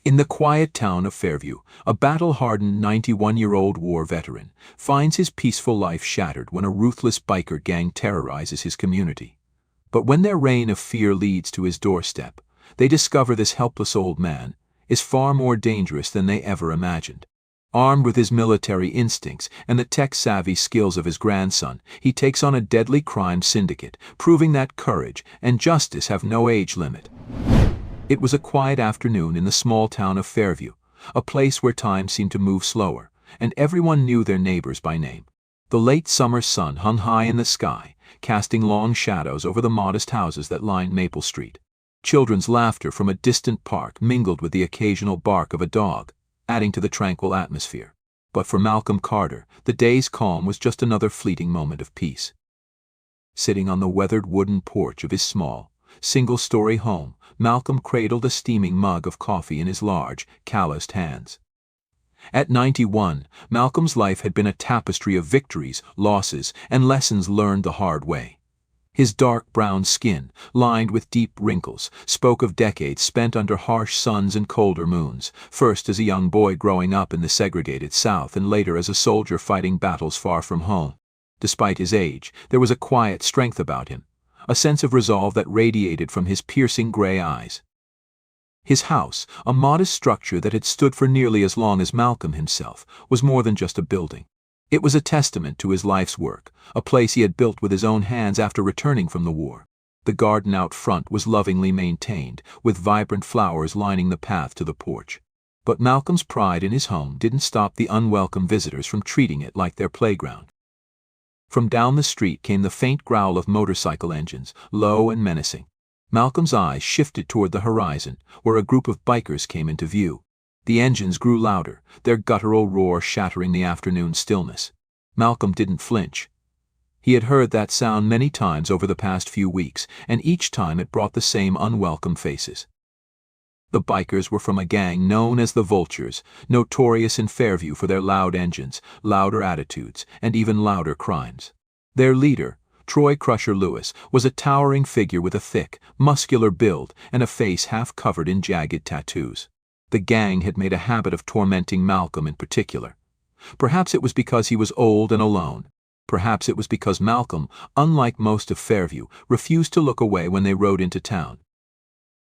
In the quiet town of Fairview, a battle-hardened 91-year-old war veteran finds his peaceful life shattered when a ruthless biker gang terrorizes his community. But when their reign of fear leads to his doorstep, they discover this helpless old man is far more dangerous than they ever imagined. Armed with his military instincts and the tech-savvy skills of his grandson, he takes on a deadly crime syndicate, proving that courage and justice have no age limit. It was a quiet afternoon in the small town of Fairview, a place where time seemed to move slower, and everyone knew their neighbors by name. The late summer sun hung high in the sky, casting long shadows over the modest houses that lined Maple Street. Children's laughter from a distant park mingled with the occasional bark of a dog, adding to the tranquil atmosphere. But for Malcolm Carter, the day's calm was just another fleeting moment of peace. Sitting on the weathered wooden porch of his small, single-story home, Malcolm cradled a steaming mug of coffee in his large, calloused hands. At 91, Malcolm's life had been a tapestry of victories, losses, and lessons learned the hard way. His dark brown skin, lined with deep wrinkles, spoke of decades spent under harsh suns and colder moons, first as a young boy growing up in the segregated South and later as a soldier fighting battles far from home. Despite his age, there was a quiet strength about him, a sense of resolve that radiated from his piercing gray eyes. His house, a modest structure that had stood for nearly as long as Malcolm himself, was more than just a building. It was a testament to his life's work, a place he had built with his own hands after returning from the war. The garden out front was lovingly maintained, with vibrant flowers lining the path to the porch. But Malcolm's pride in his home didn't stop the unwelcome visitors from treating it like their playground. From down the street came the faint growl of motorcycle engines, low and menacing. Malcolm's eyes shifted toward the horizon, where a group of bikers came into view. The engines grew louder, their guttural roar shattering the afternoon stillness. Malcolm didn't flinch. He had heard that sound many times over the past few weeks, and each time it brought the same unwelcome faces. The bikers were from a gang known as the Vultures, notorious in Fairview for their loud engines, louder attitudes, and even louder crimes. Their leader, Troy Crusher Lewis, was a towering figure with a thick, muscular build and a face half covered in jagged tattoos. The gang had made a habit of tormenting Malcolm in particular. Perhaps it was because he was old and alone. Perhaps it was because Malcolm, unlike most of Fairview, refused to look away when they rode into town.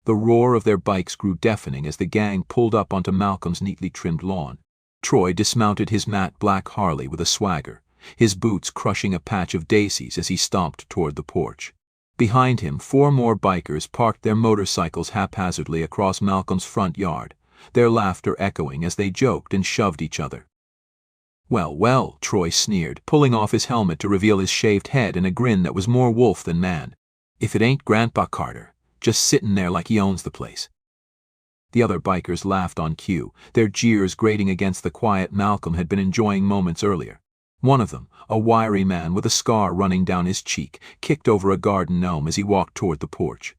The roar of their bikes grew deafening as the gang pulled up onto Malcolm's neatly trimmed lawn. Troy dismounted his matte black Harley with a swagger, his boots crushing a patch of daisies as he stomped toward the porch. Behind him, 4 more bikers parked their motorcycles haphazardly across Malcolm's front yard, their laughter echoing as they joked and shoved each other. "Well, well," Troy sneered, pulling off his helmet to reveal his shaved head and a grin that was more wolf than man. "If it ain't Grandpa Carter, just sitting there like he owns the place." The other bikers laughed on cue, their jeers grating against the quiet Malcolm had been enjoying moments earlier. One of them, a wiry man with a scar running down his cheek, kicked over a garden gnome as he walked toward the porch.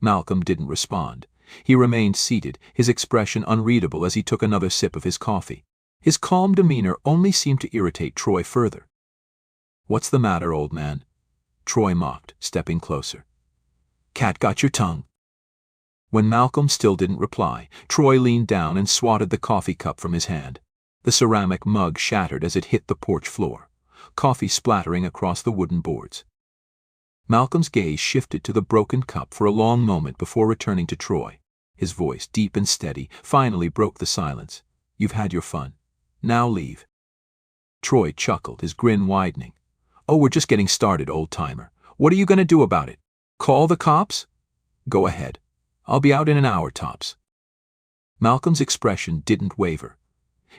Malcolm didn't respond. He remained seated, his expression unreadable as he took another sip of his coffee. His calm demeanor only seemed to irritate Troy further. "What's the matter, old man?" Troy mocked, stepping closer. "Cat got your tongue?" When Malcolm still didn't reply, Troy leaned down and swatted the coffee cup from his hand. The ceramic mug shattered as it hit the porch floor, coffee splattering across the wooden boards. Malcolm's gaze shifted to the broken cup for a long moment before returning to Troy. His voice, deep and steady, finally broke the silence. "You've had your fun. Now leave." Troy chuckled, his grin widening. "Oh, we're just getting started, old-timer. What are you going to do about it? Call the cops?" "Go ahead. I'll be out in an hour tops." Malcolm's expression didn't waver.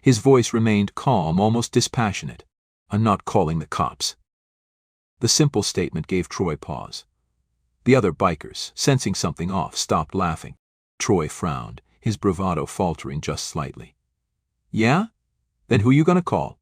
His voice remained calm, almost dispassionate. "I'm not calling the cops." The simple statement gave Troy pause. The other bikers, sensing something off, stopped laughing. Troy frowned, his bravado faltering just slightly. "Yeah? Then who you gonna call?"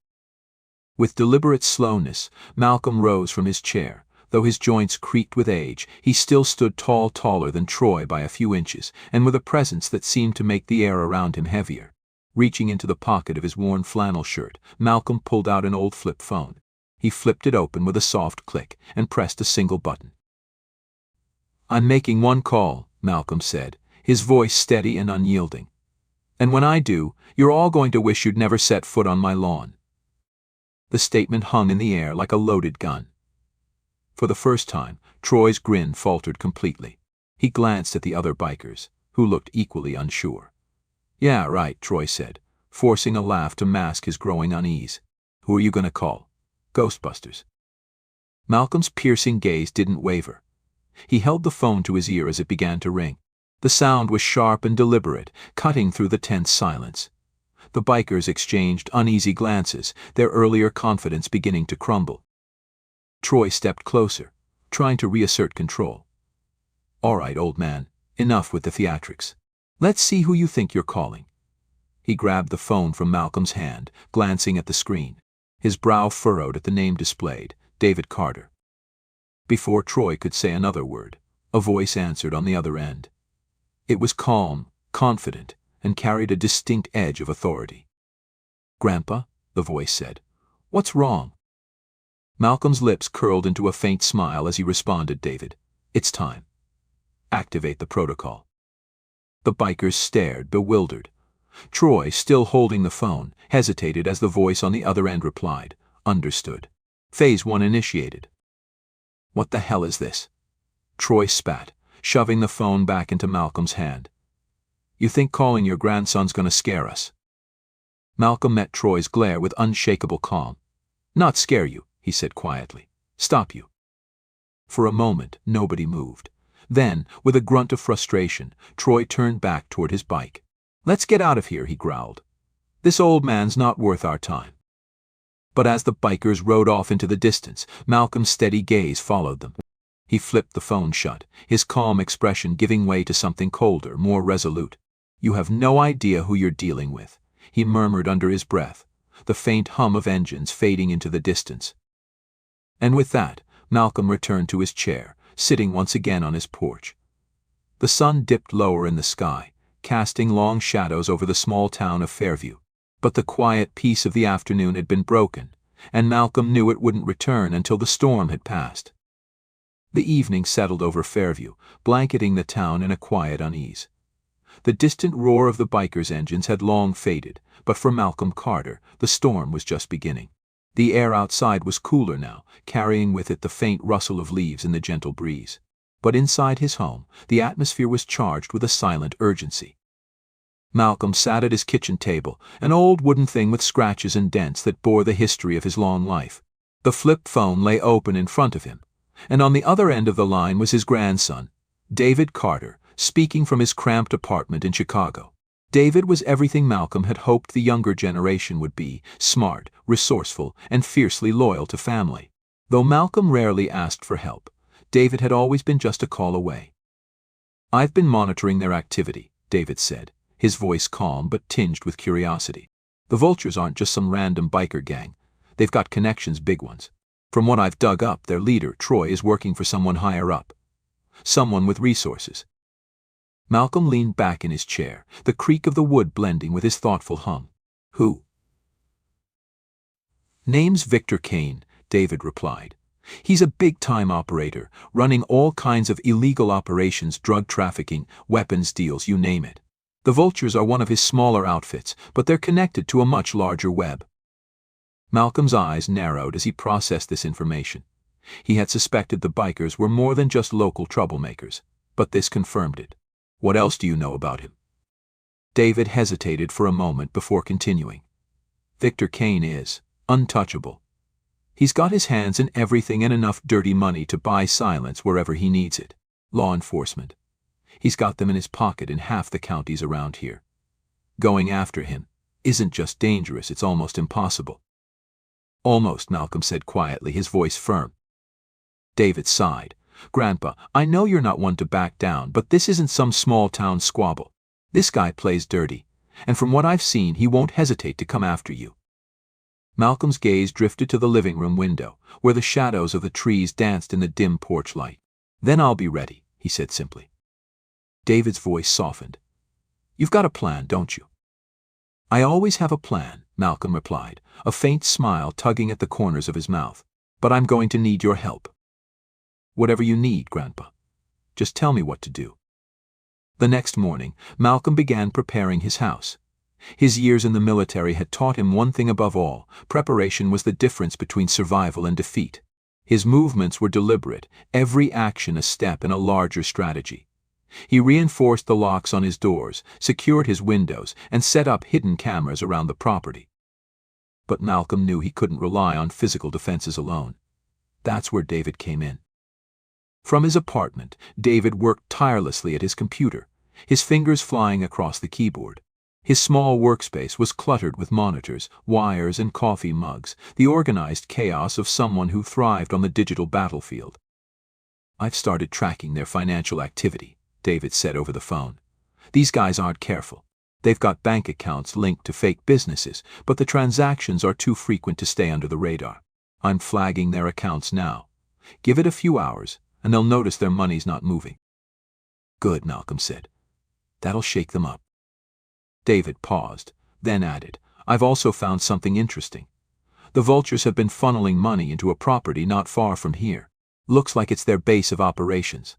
With deliberate slowness, Malcolm rose from his chair. Though his joints creaked with age, he still stood taller than Troy by a few inches, and with a presence that seemed to make the air around him heavier. Reaching into the pocket of his worn flannel shirt, Malcolm pulled out an old flip phone. He flipped it open with a soft click and pressed a single button. "I'm making one call," Malcolm said, his voice steady and unyielding. And when I do, you're all going to wish you'd never set foot on my lawn." The statement hung in the air like a loaded gun. For the first time, Troy's grin faltered completely. He glanced at the other bikers, who looked equally unsure. "Yeah, right," Troy said, forcing a laugh to mask his growing unease. "Who are you going to call? Ghostbusters?" Malcolm's piercing gaze didn't waver. He held the phone to his ear as it began to ring. The sound was sharp and deliberate, cutting through the tense silence. The bikers exchanged uneasy glances, their earlier confidence beginning to crumble. Troy stepped closer, trying to reassert control. "All right, old man, enough with the theatrics. Let's see who you think you're calling." He grabbed the phone from Malcolm's hand, glancing at the screen. His brow furrowed at the name displayed, David Carter. Before Troy could say another word, a voice answered on the other end. It was calm, confident, and carried a distinct edge of authority. "Grandpa," the voice said, "what's wrong?" Malcolm's lips curled into a faint smile as he responded, "David, it's time. Activate the protocol." The bikers stared, bewildered. Troy, still holding the phone, hesitated as the voice on the other end replied, "Understood. Phase 1 initiated." "What the hell is this?" Troy spat, shoving the phone back into Malcolm's hand. "You think calling your grandson's gonna scare us?" Malcolm met Troy's glare with unshakable calm. "Not scare you," he said quietly. "Stop you." For a moment, nobody moved. Then, with a grunt of frustration, Troy turned back toward his bike. "Let's get out of here," he growled. "This old man's not worth our time." But as the bikers rode off into the distance, Malcolm's steady gaze followed them. He flipped the phone shut, his calm expression giving way to something colder, more resolute. "You have no idea who you're dealing with," he murmured under his breath, the faint hum of engines fading into the distance. And with that, Malcolm returned to his chair, sitting once again on his porch. The sun dipped lower in the sky, casting long shadows over the small town of Fairview. But the quiet peace of the afternoon had been broken, and Malcolm knew it wouldn't return until the storm had passed. The evening settled over Fairview, blanketing the town in a quiet unease. The distant roar of the bikers' engines had long faded, but for Malcolm Carter, the storm was just beginning. The air outside was cooler now, carrying with it the faint rustle of leaves in the gentle breeze. But inside his home, the atmosphere was charged with a silent urgency. Malcolm sat at his kitchen table, an old wooden thing with scratches and dents that bore the history of his long life. The flip phone lay open in front of him, and on the other end of the line was his grandson, David Carter, speaking from his cramped apartment in Chicago. David was everything Malcolm had hoped the younger generation would be: smart, resourceful, and fiercely loyal to family. Though Malcolm rarely asked for help, David had always been just a call away. "I've been monitoring their activity," David said, his voice calm but tinged with curiosity. "The Vultures aren't just some random biker gang. They've got connections, big ones. From what I've dug up, their leader, Troy, is working for someone higher up. Someone with resources." Malcolm leaned back in his chair, the creak of the wood blending with his thoughtful hum. "Who?" "Name's Victor Kane," David replied. "He's a big-time operator, running all kinds of illegal operations, drug trafficking, weapons deals, you name it. The Vultures are one of his smaller outfits, but they're connected to a much larger web." Malcolm's eyes narrowed as he processed this information. He had suspected the bikers were more than just local troublemakers, but this confirmed it. "What else do you know about him?" David hesitated for a moment before continuing. "Victor Kane is untouchable. He's got his hands in everything and enough dirty money to buy silence wherever he needs it. Law enforcement. He's got them in his pocket in half the counties around here. Going after him isn't just dangerous, it's almost impossible." "Almost," Malcolm said quietly, his voice firm. David sighed. "Grandpa, I know you're not one to back down, but this isn't some small-town squabble. This guy plays dirty, and from what I've seen, he won't hesitate to come after you." Malcolm's gaze drifted to the living room window, where the shadows of the trees danced in the dim porch light. "Then I'll be ready," he said simply. David's voice softened. "You've got a plan, don't you?" "I always have a plan," Malcolm replied, a faint smile tugging at the corners of his mouth. "But I'm going to need your help." "Whatever you need, Grandpa. Just tell me what to do." The next morning, Malcolm began preparing his house. His years in the military had taught him one thing above all: preparation was the difference between survival and defeat. His movements were deliberate, every action a step in a larger strategy. He reinforced the locks on his doors, secured his windows, and set up hidden cameras around the property. But Malcolm knew he couldn't rely on physical defenses alone. That's where David came in. From his apartment, David worked tirelessly at his computer, his fingers flying across the keyboard. His small workspace was cluttered with monitors, wires, and coffee mugs, the organized chaos of someone who thrived on the digital battlefield. "I've started tracking their financial activity," David said over the phone. "These guys aren't careful. They've got bank accounts linked to fake businesses, but the transactions are too frequent to stay under the radar. I'm flagging their accounts now. Give it a few hours, and they'll notice their money's not moving." "Good," Malcolm said. "That'll shake them up." David paused, then added, "I've also found something interesting. The vultures have been funneling money into a property not far from here. Looks like it's their base of operations."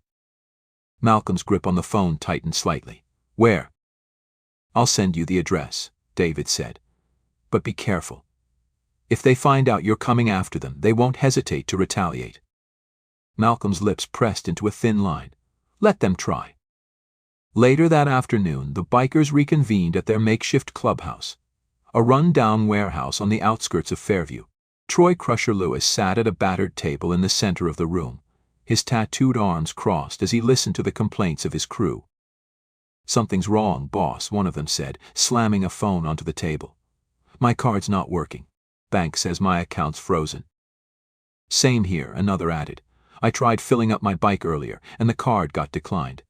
Malcolm's grip on the phone tightened slightly. "Where?" "I'll send you the address," David said. "But be careful. If they find out you're coming after them, they won't hesitate to retaliate." Malcolm's lips pressed into a thin line. "Let them try." Later that afternoon, the bikers reconvened at their makeshift clubhouse, a run-down warehouse on the outskirts of Fairview. Troy Crusher Lewis sat at a battered table in the center of the room, his tattooed arms crossed as he listened to the complaints of his crew. "Something's wrong, boss," one of them said, slamming a phone onto the table. "My card's not working. Bank says my account's frozen." "Same here," another added. "I tried filling up my bike earlier, and the card got declined."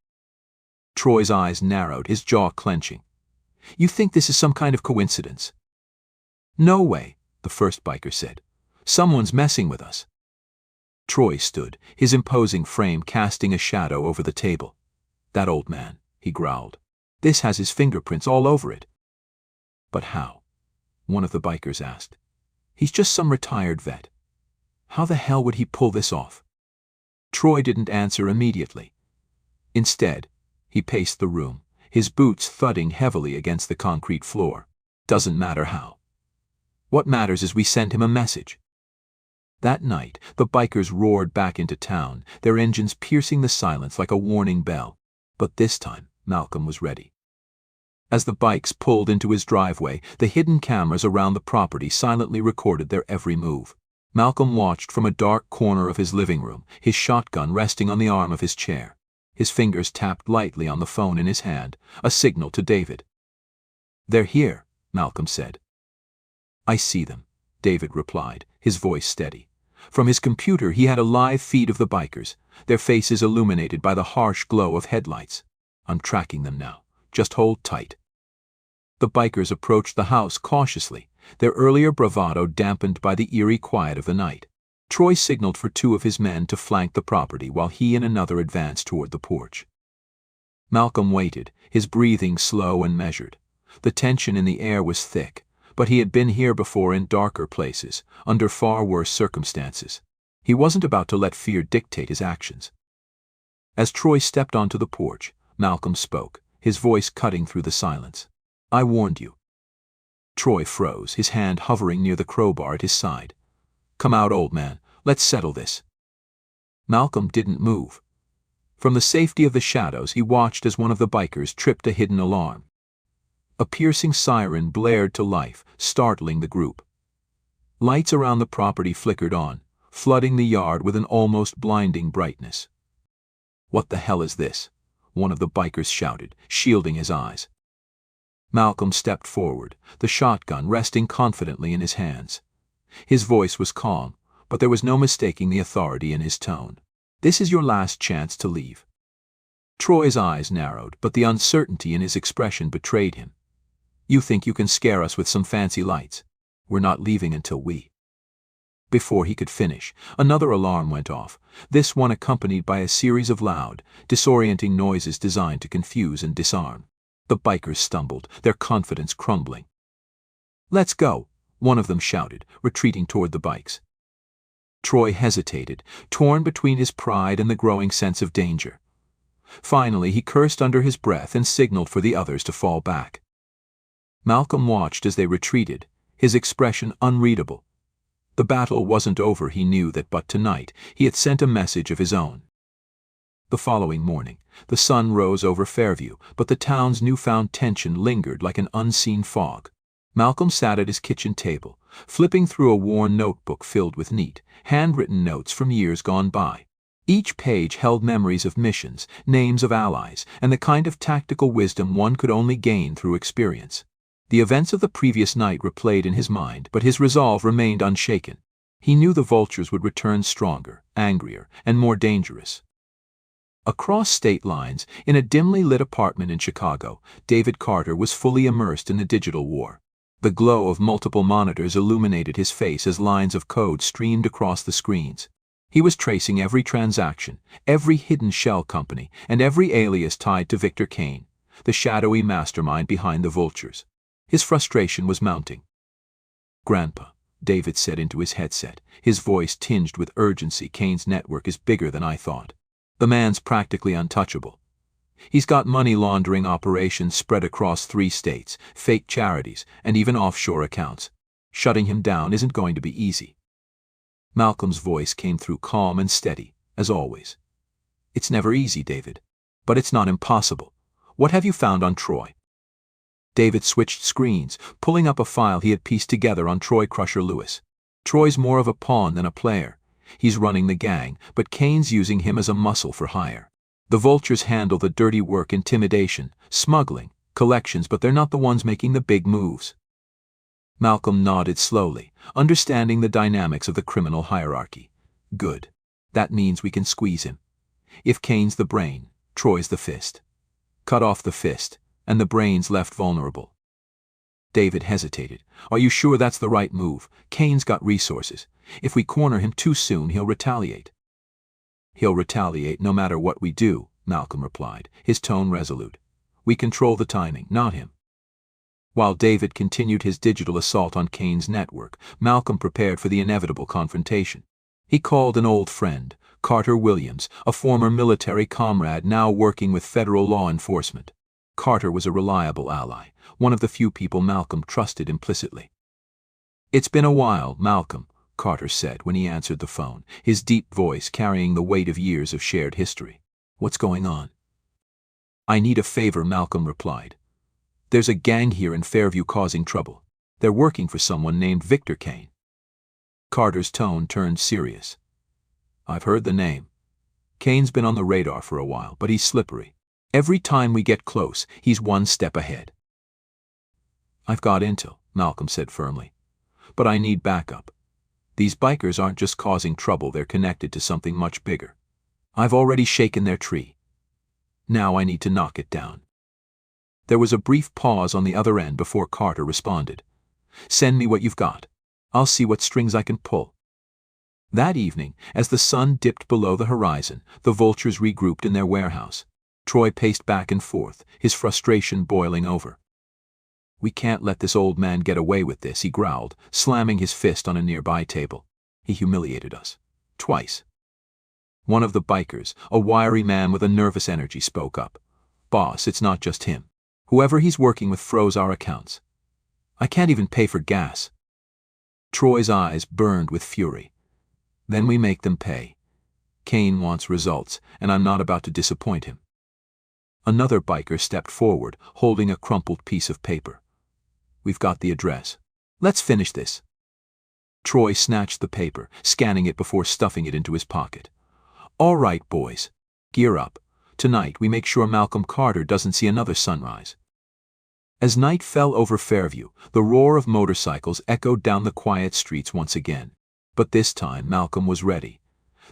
Troy's eyes narrowed, his jaw clenching. "You think this is some kind of coincidence?" "No way," the first biker said. "Someone's messing with us." Troy stood, his imposing frame casting a shadow over the table. "That old man," he growled. "This has his fingerprints all over it." "But how?" one of the bikers asked. "He's just some retired vet. How the hell would he pull this off?" Troy didn't answer immediately. Instead, he paced the room, his boots thudding heavily against the concrete floor. "Doesn't matter how. What matters is we send him a message." That night, the bikers roared back into town, their engines piercing the silence like a warning bell. But this time, Malcolm was ready. As the bikes pulled into his driveway, the hidden cameras around the property silently recorded their every move. Malcolm watched from a dark corner of his living room, his shotgun resting on the arm of his chair. His fingers tapped lightly on the phone in his hand, a signal to David. "They're here," Malcolm said. "I see them," David replied, his voice steady. From his computer he had a live feed of the bikers, their faces illuminated by the harsh glow of headlights. "I'm tracking them now. Just hold tight." The bikers approached the house cautiously, their earlier bravado dampened by the eerie quiet of the night. Troy signaled for two of his men to flank the property while he and another advanced toward the porch. Malcolm waited, his breathing slow and measured. The tension in the air was thick, but he had been here before in darker places, under far worse circumstances. He wasn't about to let fear dictate his actions. As Troy stepped onto the porch, Malcolm spoke, his voice cutting through the silence. "I warned you." Troy froze, his hand hovering near the crowbar at his side. "Come out, old man. Let's settle this." Malcolm didn't move. From the safety of the shadows, he watched as one of the bikers tripped a hidden alarm. A piercing siren blared to life, startling the group. Lights around the property flickered on, flooding the yard with an almost blinding brightness. "What the hell is this?" one of the bikers shouted, shielding his eyes. Malcolm stepped forward, the shotgun resting confidently in his hands. His voice was calm, but there was no mistaking the authority in his tone. "This is your last chance to leave." Troy's eyes narrowed, but the uncertainty in his expression betrayed him. "You think you can scare us with some fancy lights? We're not leaving until we—" Before he could finish, another alarm went off, this one accompanied by a series of loud, disorienting noises designed to confuse and disarm. The bikers stumbled, their confidence crumbling. "Let's go," one of them shouted, retreating toward the bikes. Troy hesitated, torn between his pride and the growing sense of danger. Finally, he cursed under his breath and signaled for the others to fall back. Malcolm watched as they retreated, his expression unreadable. The battle wasn't over, he knew that, but tonight he had sent a message of his own. The following morning, the sun rose over Fairview, but the town's newfound tension lingered like an unseen fog. Malcolm sat at his kitchen table, flipping through a worn notebook filled with neat, handwritten notes from years gone by. Each page held memories of missions, names of allies, and the kind of tactical wisdom one could only gain through experience. The events of the previous night replayed in his mind, but his resolve remained unshaken. He knew the vultures would return stronger, angrier, and more dangerous. Across state lines, in a dimly lit apartment in Chicago, David Carter was fully immersed in the digital war. The glow of multiple monitors illuminated his face as lines of code streamed across the screens. He was tracing every transaction, every hidden shell company, and every alias tied to Victor Kane, the shadowy mastermind behind the vultures. His frustration was mounting. "Grandpa," David said into his headset, his voice tinged with urgency, "Kane's network is bigger than I thought. The man's practically untouchable. He's got money laundering operations spread across 3 states, fake charities, and even offshore accounts. Shutting him down isn't going to be easy." Malcolm's voice came through calm and steady, as always. "It's never easy, David. But it's not impossible. What have you found on Troy?" David switched screens, pulling up a file he had pieced together on Troy Crusher Lewis. "Troy's more of a pawn than a player. He's running the gang, but Kane's using him as a muscle for hire. The vultures handle the dirty work: intimidation, smuggling, collections, but they're not the ones making the big moves." Malcolm nodded slowly, understanding the dynamics of the criminal hierarchy. "Good. That means we can squeeze him. If Kane's the brain, Troy's the fist. Cut off the fist, and the brain's left vulnerable." David hesitated. "Are you sure that's the right move? Kane's got resources. If we corner him too soon, he'll retaliate." "He'll retaliate no matter what we do," Malcolm replied, his tone resolute. "We control the timing, not him." While David continued his digital assault on Kane's network, Malcolm prepared for the inevitable confrontation. He called an old friend, Carter Williams, a former military comrade now working with federal law enforcement. Carter was a reliable ally, one of the few people Malcolm trusted implicitly. "It's been a while, Malcolm," Carter said when he answered the phone, his deep voice carrying the weight of years of shared history. "What's going on?" "I need a favor," Malcolm replied. "There's a gang here in Fairview causing trouble. They're working for someone named Victor Kane." Carter's tone turned serious. "I've heard the name. Kane's been on the radar for a while, but he's slippery. Every time we get close, he's one step ahead." "I've got intel," Malcolm said firmly. "But I need backup. These bikers aren't just causing trouble, they're connected to something much bigger. I've already shaken their tree. Now I need to knock it down." There was a brief pause on the other end before Carter responded. "Send me what you've got. I'll see what strings I can pull." That evening, as the sun dipped below the horizon, the vultures regrouped in their warehouse. Troy paced back and forth, his frustration boiling over. "We can't let this old man get away with this," he growled, slamming his fist on a nearby table. "He humiliated us. Twice." One of the bikers, a wiry man with a nervous energy, spoke up. "Boss, it's not just him. Whoever he's working with froze our accounts. I can't even pay for gas." Troy's eyes burned with fury. "Then we make them pay. Kane wants results, and I'm not about to disappoint him." Another biker stepped forward, holding a crumpled piece of paper. "We've got the address. Let's finish this." Troy snatched the paper, scanning it before stuffing it into his pocket. "All right, boys. Gear up. Tonight we make sure Malcolm Carter doesn't see another sunrise." As night fell over Fairview, the roar of motorcycles echoed down the quiet streets once again. But this time Malcolm was ready.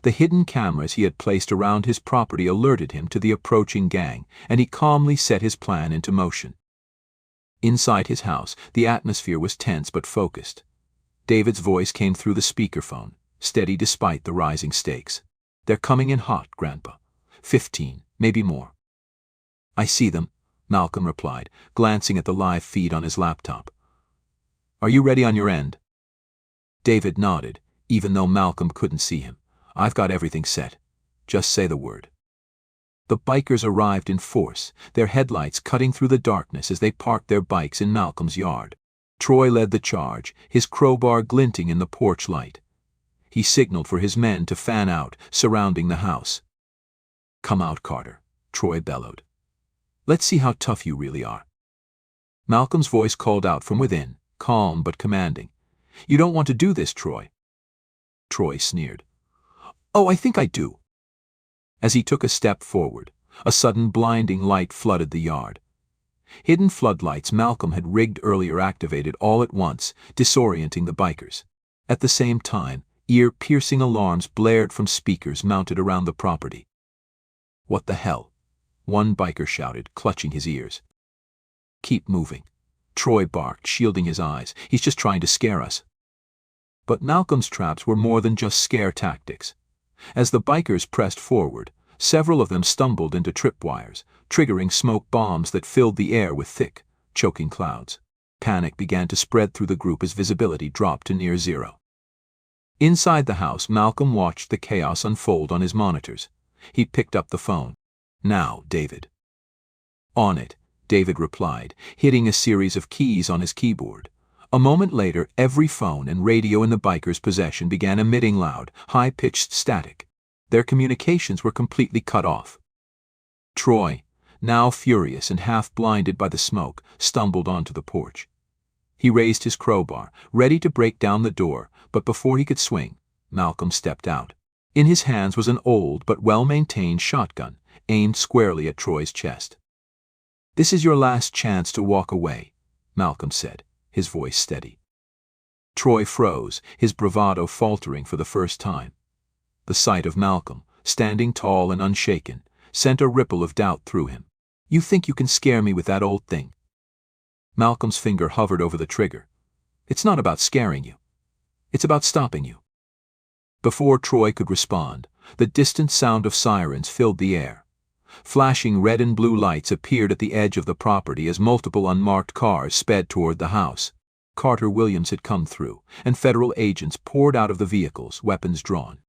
The hidden cameras he had placed around his property alerted him to the approaching gang, and he calmly set his plan into motion. Inside his house, the atmosphere was tense but focused. David's voice came through the speakerphone, steady despite the rising stakes. "They're coming in hot, Grandpa. 15, maybe more." "I see them," Malcolm replied, glancing at the live feed on his laptop. "Are you ready on your end?" David nodded, even though Malcolm couldn't see him. "I've got everything set. Just say the word." The bikers arrived in force, their headlights cutting through the darkness as they parked their bikes in Malcolm's yard. Troy led the charge, his crowbar glinting in the porch light. He signaled for his men to fan out, surrounding the house. "Come out, Carter," Troy bellowed. "Let's see how tough you really are." Malcolm's voice called out from within, calm but commanding. "You don't want to do this, Troy." Troy sneered. "Oh, I think I do." As he took a step forward, a sudden blinding light flooded the yard. Hidden floodlights Malcolm had rigged earlier activated all at once, disorienting the bikers. At the same time, ear-piercing alarms blared from speakers mounted around the property. "What the hell?" one biker shouted, clutching his ears. "Keep moving," Troy barked, shielding his eyes. "He's just trying to scare us." But Malcolm's traps were more than just scare tactics. As the bikers pressed forward, several of them stumbled into tripwires, triggering smoke bombs that filled the air with thick, choking clouds. Panic began to spread through the group as visibility dropped to near zero. Inside the house, Malcolm watched the chaos unfold on his monitors. He picked up the phone. "Now, David." "On it," David replied, hitting a series of keys on his keyboard. A moment later, every phone and radio in the bikers' possession began emitting loud, high-pitched static. Their communications were completely cut off. Troy, now furious and half-blinded by the smoke, stumbled onto the porch. He raised his crowbar, ready to break down the door, but before he could swing, Malcolm stepped out. In his hands was an old but well-maintained shotgun, aimed squarely at Troy's chest. "This is your last chance to walk away," Malcolm said, his voice steady. Troy froze, his bravado faltering for the first time. The sight of Malcolm, standing tall and unshaken, sent a ripple of doubt through him. "You think you can scare me with that old thing?" Malcolm's finger hovered over the trigger. "It's not about scaring you. It's about stopping you." Before Troy could respond, the distant sound of sirens filled the air. Flashing red and blue lights appeared at the edge of the property as multiple unmarked cars sped toward the house. Carter Williams had come through, and federal agents poured out of the vehicles, weapons drawn.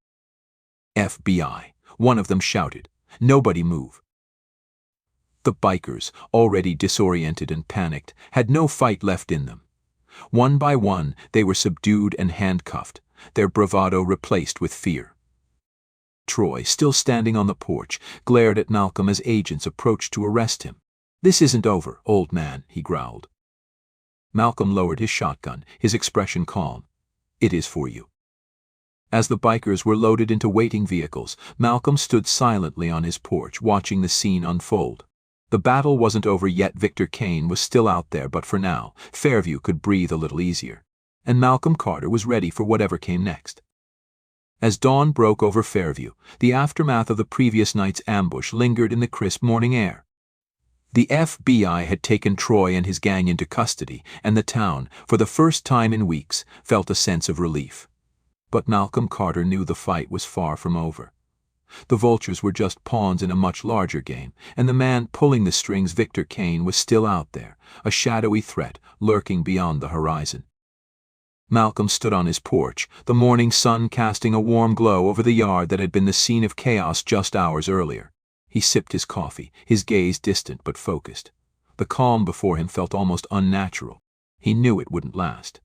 "FBI," one of them shouted. "Nobody move." The bikers, already disoriented and panicked, had no fight left in them. One by one, they were subdued and handcuffed, their bravado replaced with fear. Troy, still standing on the porch, glared at Malcolm as agents approached to arrest him. "This isn't over, old man," he growled. Malcolm lowered his shotgun, his expression calm. "It is for you." As the bikers were loaded into waiting vehicles, Malcolm stood silently on his porch, watching the scene unfold. The battle wasn't over yet. Victor Kane was still out there, but for now, Fairview could breathe a little easier. And Malcolm Carter was ready for whatever came next. As dawn broke over Fairview, the aftermath of the previous night's ambush lingered in the crisp morning air. The FBI had taken Troy and his gang into custody, and the town, for the first time in weeks, felt a sense of relief. But Malcolm Carter knew the fight was far from over. The vultures were just pawns in a much larger game, and the man pulling the strings, Victor Kane, was still out there, a shadowy threat lurking beyond the horizon. Malcolm stood on his porch, the morning sun casting a warm glow over the yard that had been the scene of chaos just hours earlier. He sipped his coffee, his gaze distant but focused. The calm before him felt almost unnatural. He knew it wouldn't last.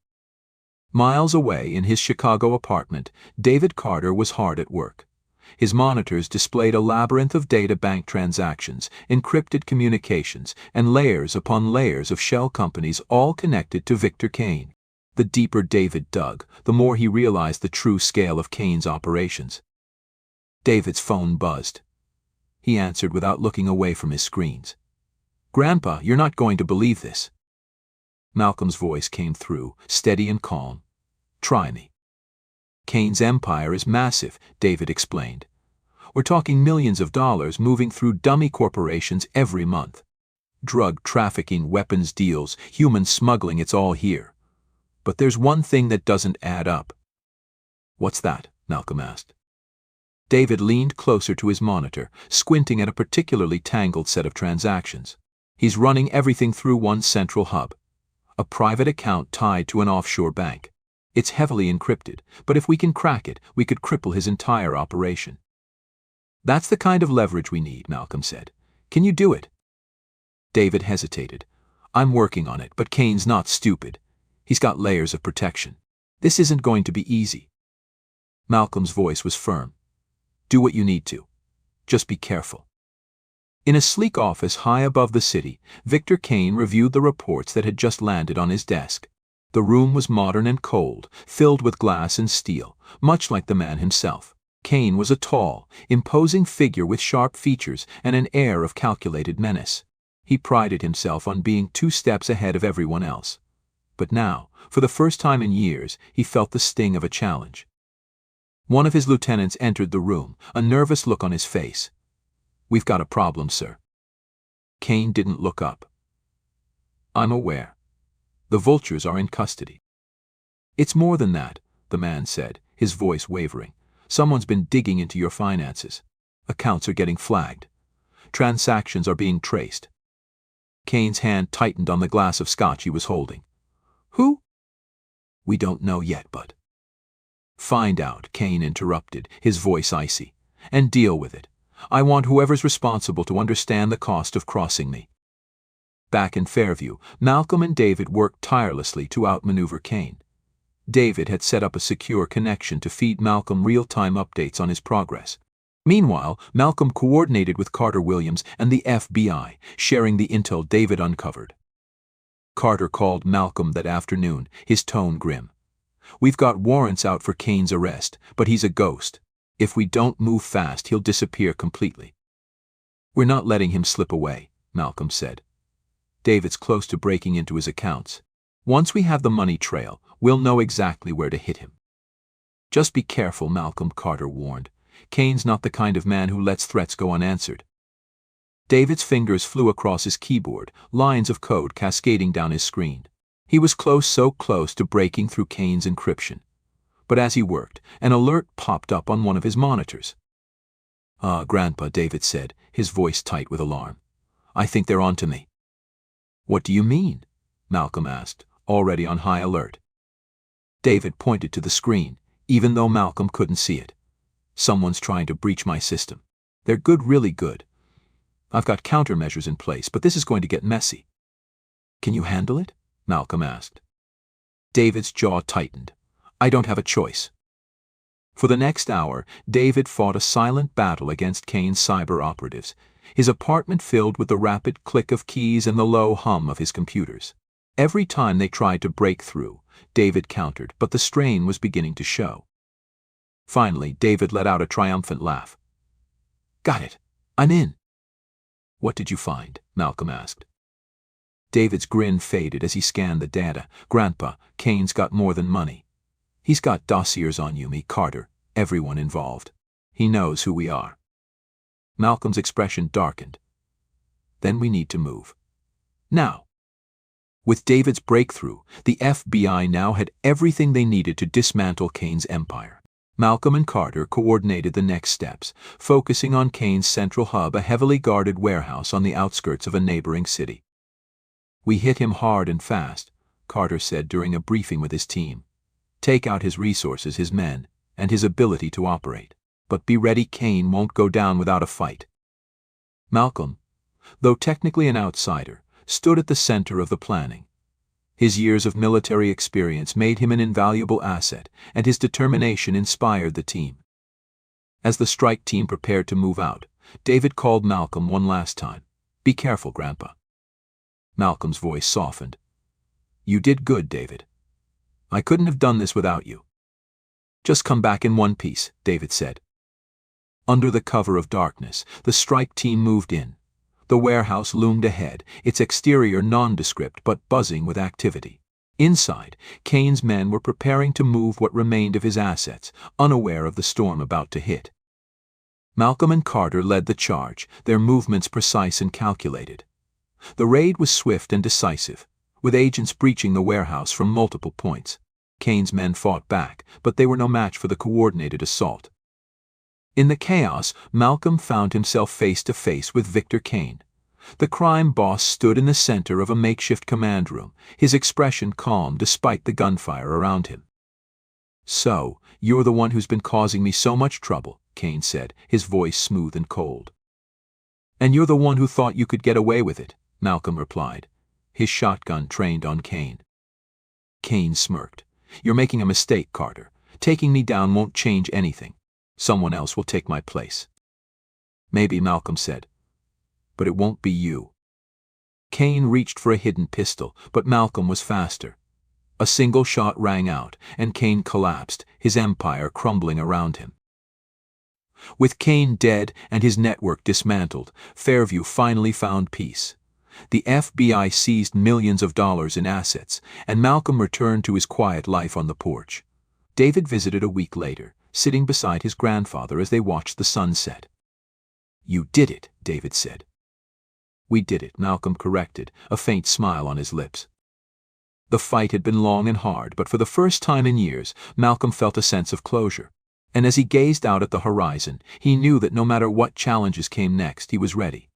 Miles away in his Chicago apartment, David Carter was hard at work. His monitors displayed a labyrinth of data bank transactions, encrypted communications, and layers upon layers of shell companies all connected to Victor Kane. The deeper David dug, the more he realized the true scale of Kane's operations. David's phone buzzed. He answered without looking away from his screens. "Grandpa, you're not going to believe this." Malcolm's voice came through, steady and calm. "Try me." "Kane's empire is massive," David explained. "We're talking millions of dollars moving through dummy corporations every month. Drug trafficking, weapons deals, human smuggling, it's all here. But there's one thing that doesn't add up." "What's that?" Malcolm asked. David leaned closer to his monitor, squinting at a particularly tangled set of transactions. "He's running everything through one central hub. A private account tied to an offshore bank. It's heavily encrypted, but if we can crack it, we could cripple his entire operation." That's the kind of leverage we need, Malcolm said. Can you do it? David hesitated. I'm working on it, but Kane's not stupid. He's got layers of protection. This isn't going to be easy. Malcolm's voice was firm. Do what you need to. Just be careful. In a sleek office high above the city, Victor Kane reviewed the reports that had just landed on his desk. The room was modern and cold, filled with glass and steel, much like the man himself. Kane was a tall, imposing figure with sharp features and an air of calculated menace. He prided himself on being 2 steps ahead of everyone else. But now, for the first time in years, he felt the sting of a challenge. One of his lieutenants entered the room, a nervous look on his face. We've got a problem, sir. Kane didn't look up. I'm aware. The vultures are in custody. It's more than that, the man said, his voice wavering. Someone's been digging into your finances. Accounts are getting flagged. Transactions are being traced. Kane's hand tightened on the glass of scotch he was holding. Who? We don't know yet, but... Find out, Kane interrupted, his voice icy, and deal with it. I want whoever's responsible to understand the cost of crossing me. Back in Fairview, Malcolm and David worked tirelessly to outmaneuver Kane. David had set up a secure connection to feed Malcolm real-time updates on his progress. Meanwhile, Malcolm coordinated with Carter Williams and the FBI, sharing the intel David uncovered. Carter called Malcolm that afternoon, his tone grim. We've got warrants out for Kane's arrest, but he's a ghost. If we don't move fast, he'll disappear completely. We're not letting him slip away, Malcolm said. David's close to breaking into his accounts. Once we have the money trail, we'll know exactly where to hit him. Just be careful, Malcolm, Carter warned. Kane's not the kind of man who lets threats go unanswered. David's fingers flew across his keyboard, lines of code cascading down his screen. He was close, so close to breaking through Kane's encryption. But as he worked, an alert popped up on one of his monitors. Grandpa, David said, his voice tight with alarm. I think they're on to me. What do you mean? Malcolm asked, already on high alert. David pointed to the screen, even though Malcolm couldn't see it. Someone's trying to breach my system. They're good, really good. I've got countermeasures in place, but this is going to get messy. Can you handle it? Malcolm asked. David's jaw tightened. I don't have a choice. For the next hour, David fought a silent battle against Kane's cyber operatives, his apartment filled with the rapid click of keys and the low hum of his computers. Every time they tried to break through, David countered, but the strain was beginning to show. Finally, David let out a triumphant laugh. Got it. I'm in. What did you find? Malcolm asked. David's grin faded as he scanned the data. Grandpa, Kane's got more than money. He's got dossiers on you, me, Carter, everyone involved. He knows who we are. Malcolm's expression darkened. Then we need to move. Now. With David's breakthrough, the FBI now had everything they needed to dismantle Kane's empire. Malcolm and Carter coordinated the next steps, focusing on Kane's central hub, a heavily guarded warehouse on the outskirts of a neighboring city. We hit him hard and fast, Carter said during a briefing with his team. Take out his resources, his men, and his ability to operate. But be ready, Kane won't go down without a fight. Malcolm, though technically an outsider, stood at the center of the planning. His years of military experience made him an invaluable asset, and his determination inspired the team. As the strike team prepared to move out, David called Malcolm one last time. Be careful, Grandpa. Malcolm's voice softened. You did good, David. I couldn't have done this without you. Just come back in one piece, David said. Under the cover of darkness, the strike team moved in. The warehouse loomed ahead, its exterior nondescript but buzzing with activity. Inside, Kane's men were preparing to move what remained of his assets, unaware of the storm about to hit. Malcolm and Carter led the charge, their movements precise and calculated. The raid was swift and decisive, with agents breaching the warehouse from multiple points. Kane's men fought back, but they were no match for the coordinated assault. In the chaos, Malcolm found himself face to face with Victor Kane. The crime boss stood in the center of a makeshift command room, his expression calm despite the gunfire around him. So, you're the one who's been causing me so much trouble, Kane said, his voice smooth and cold. "And you're the one who thought you could get away with it," Malcolm replied, his shotgun trained on Kane. Kane smirked. "You're making a mistake, Carter. Taking me down won't change anything. Someone else will take my place." "Maybe," Malcolm said, "but it won't be you." Kane reached for a hidden pistol, but Malcolm was faster. A single shot rang out, and Kane collapsed, his empire crumbling around him. With Kane dead and his network dismantled, Fairview finally found peace. The FBI seized millions of dollars in assets, and Malcolm returned to his quiet life on the porch. David visited a week later, sitting beside his grandfather as they watched the sun set. "You did it," David said. "We did it," Malcolm corrected, a faint smile on his lips. The fight had been long and hard, but for the first time in years, Malcolm felt a sense of closure. And as he gazed out at the horizon, he knew that no matter what challenges came next, he was ready.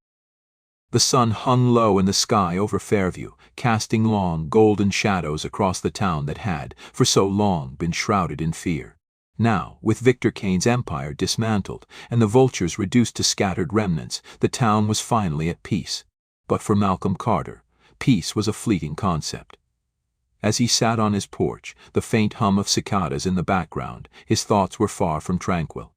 The sun hung low in the sky over Fairview, casting long, golden shadows across the town that had, for so long, been shrouded in fear. Now, with Victor Kane's empire dismantled and the vultures reduced to scattered remnants, the town was finally at peace. But for Malcolm Carter, peace was a fleeting concept. As he sat on his porch, the faint hum of cicadas in the background, his thoughts were far from tranquil.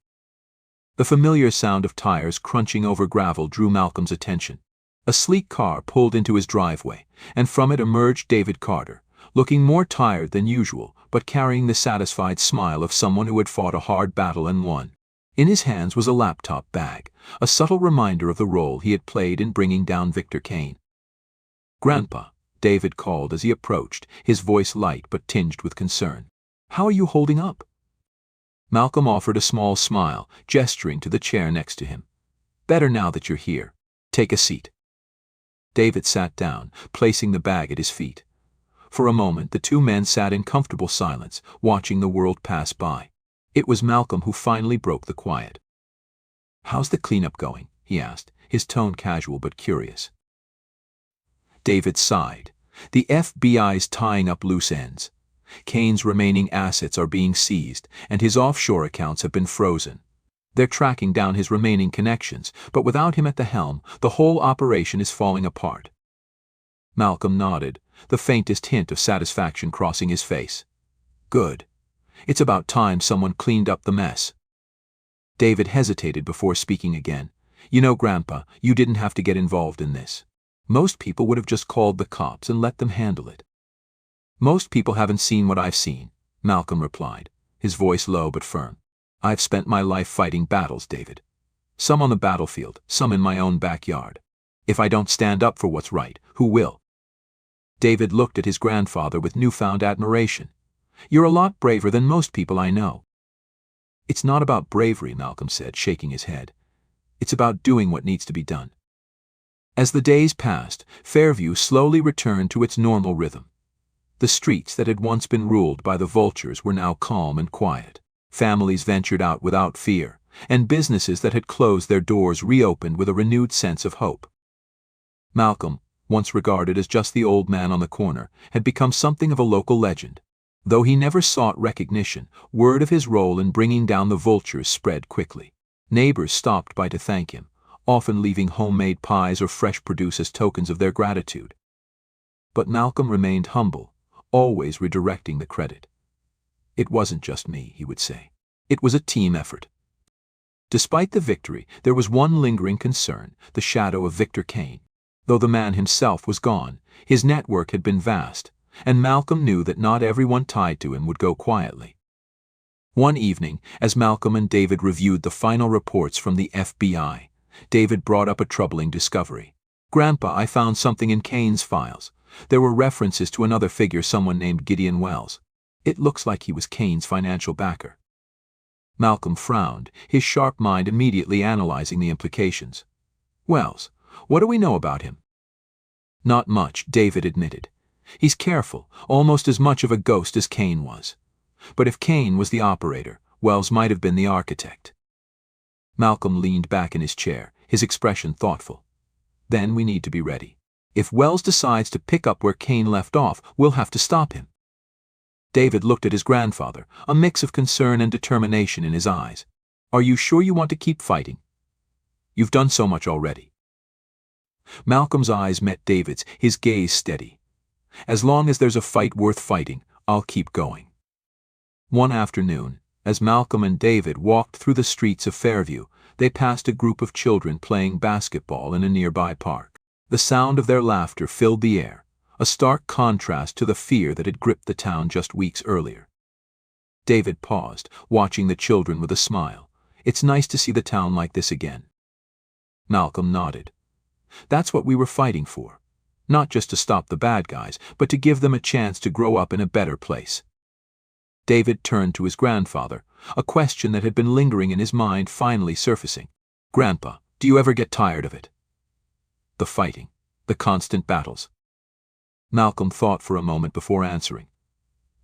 The familiar sound of tires crunching over gravel drew Malcolm's attention. A sleek car pulled into his driveway, and from it emerged David Carter, looking more tired than usual, but carrying the satisfied smile of someone who had fought a hard battle and won. In his hands was a laptop bag, a subtle reminder of the role he had played in bringing down Victor Kane. "Grandpa," David called as he approached, his voice light but tinged with concern. "How are you holding up?" Malcolm offered a small smile, gesturing to the chair next to him. "Better now that you're here. Take a seat." David sat down, placing the bag at his feet. For a moment, the two men sat in comfortable silence, watching the world pass by. It was Malcolm who finally broke the quiet. "How's the cleanup going?" he asked, his tone casual but curious. David sighed. "The FBI's tying up loose ends. Kane's remaining assets are being seized, and his offshore accounts have been frozen. They're tracking down his remaining connections, but without him at the helm, the whole operation is falling apart." Malcolm nodded, the faintest hint of satisfaction crossing his face. "Good. It's about time someone cleaned up the mess." David hesitated before speaking again. "You know, Grandpa, you didn't have to get involved in this. Most people would have just called the cops and let them handle it." "Most people haven't seen what I've seen," Malcolm replied, his voice low but firm. "I've spent my life fighting battles, David. Some on the battlefield, some in my own backyard. If I don't stand up for what's right, who will?" David looked at his grandfather with newfound admiration. "You're a lot braver than most people I know." "It's not about bravery," Malcolm said, shaking his head. "It's about doing what needs to be done." As the days passed, Fairview slowly returned to its normal rhythm. The streets that had once been ruled by the vultures were now calm and quiet. Families ventured out without fear, and businesses that had closed their doors reopened with a renewed sense of hope. Malcolm, once regarded as just the old man on the corner, had become something of a local legend. Though he never sought recognition, word of his role in bringing down the vultures spread quickly. Neighbors stopped by to thank him, often leaving homemade pies or fresh produce as tokens of their gratitude. But Malcolm remained humble, always redirecting the credit. "It wasn't just me," he would say. "It was a team effort." Despite the victory, there was one lingering concern, the shadow of Victor Kane. Though the man himself was gone, his network had been vast, and Malcolm knew that not everyone tied to him would go quietly. One evening, as Malcolm and David reviewed the final reports from the FBI, David brought up a troubling discovery. "Grandpa, I found something in Kane's files. There were references to another figure, someone named Gideon Wells. It looks like he was Kane's financial backer." Malcolm frowned, his sharp mind immediately analyzing the implications. "Wells, what do we know about him?" "Not much," David admitted. "He's careful, almost as much of a ghost as Kane was. But if Kane was the operator, Wells might have been the architect." Malcolm leaned back in his chair, his expression thoughtful. "Then we need to be ready. If Wells decides to pick up where Kane left off, we'll have to stop him." David looked at his grandfather, a mix of concern and determination in his eyes. Are you sure you want to keep fighting? You've done so much already. Malcolm's eyes met David's, his gaze steady. As long as there's a fight worth fighting, I'll keep going. One afternoon, as Malcolm and David walked through the streets of Fairview, they passed a group of children playing basketball in a nearby park. The sound of their laughter filled the air, a stark contrast to the fear that had gripped the town just weeks earlier. David paused, watching the children with a smile. It's nice to see the town like this again. Malcolm nodded. That's what we were fighting for. Not just to stop the bad guys, but to give them a chance to grow up in a better place. David turned to his grandfather, a question that had been lingering in his mind finally surfacing. Grandpa, do you ever get tired of it? The fighting, the constant battles. Malcolm thought for a moment before answering.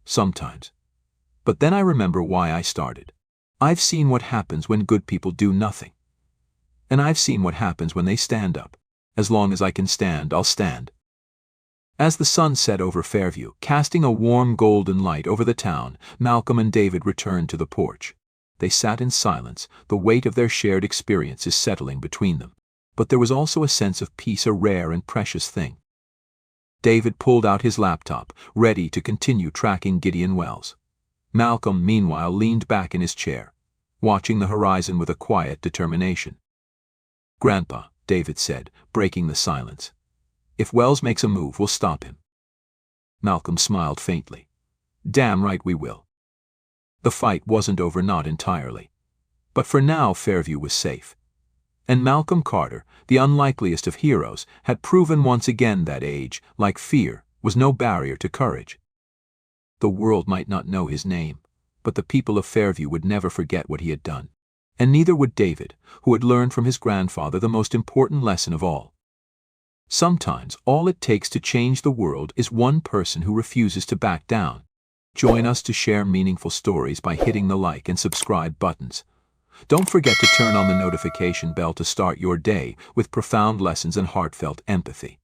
Sometimes. But then I remember why I started. I've seen what happens when good people do nothing. And I've seen what happens when they stand up. As long as I can stand, I'll stand. As the sun set over Fairview, casting a warm golden light over the town, Malcolm and David returned to the porch. They sat in silence, the weight of their shared experiences settling between them. But there was also a sense of peace, a rare and precious thing. David pulled out his laptop, ready to continue tracking Gideon Wells. Malcolm, meanwhile, leaned back in his chair, watching the horizon with a quiet determination. Grandpa, David said, breaking the silence. If Wells makes a move, we'll stop him. Malcolm smiled faintly. Damn right we will. The fight wasn't over, not entirely. But for now, Fairview was safe. And Malcolm Carter, the unlikeliest of heroes, had proven once again that age, like fear, was no barrier to courage. The world might not know his name, but the people of Fairview would never forget what he had done. And neither would David, who had learned from his grandfather the most important lesson of all. Sometimes all it takes to change the world is one person who refuses to back down. Join us to share meaningful stories by hitting the like and subscribe buttons. Don't forget to turn on the notification bell to start your day with profound lessons and heartfelt empathy.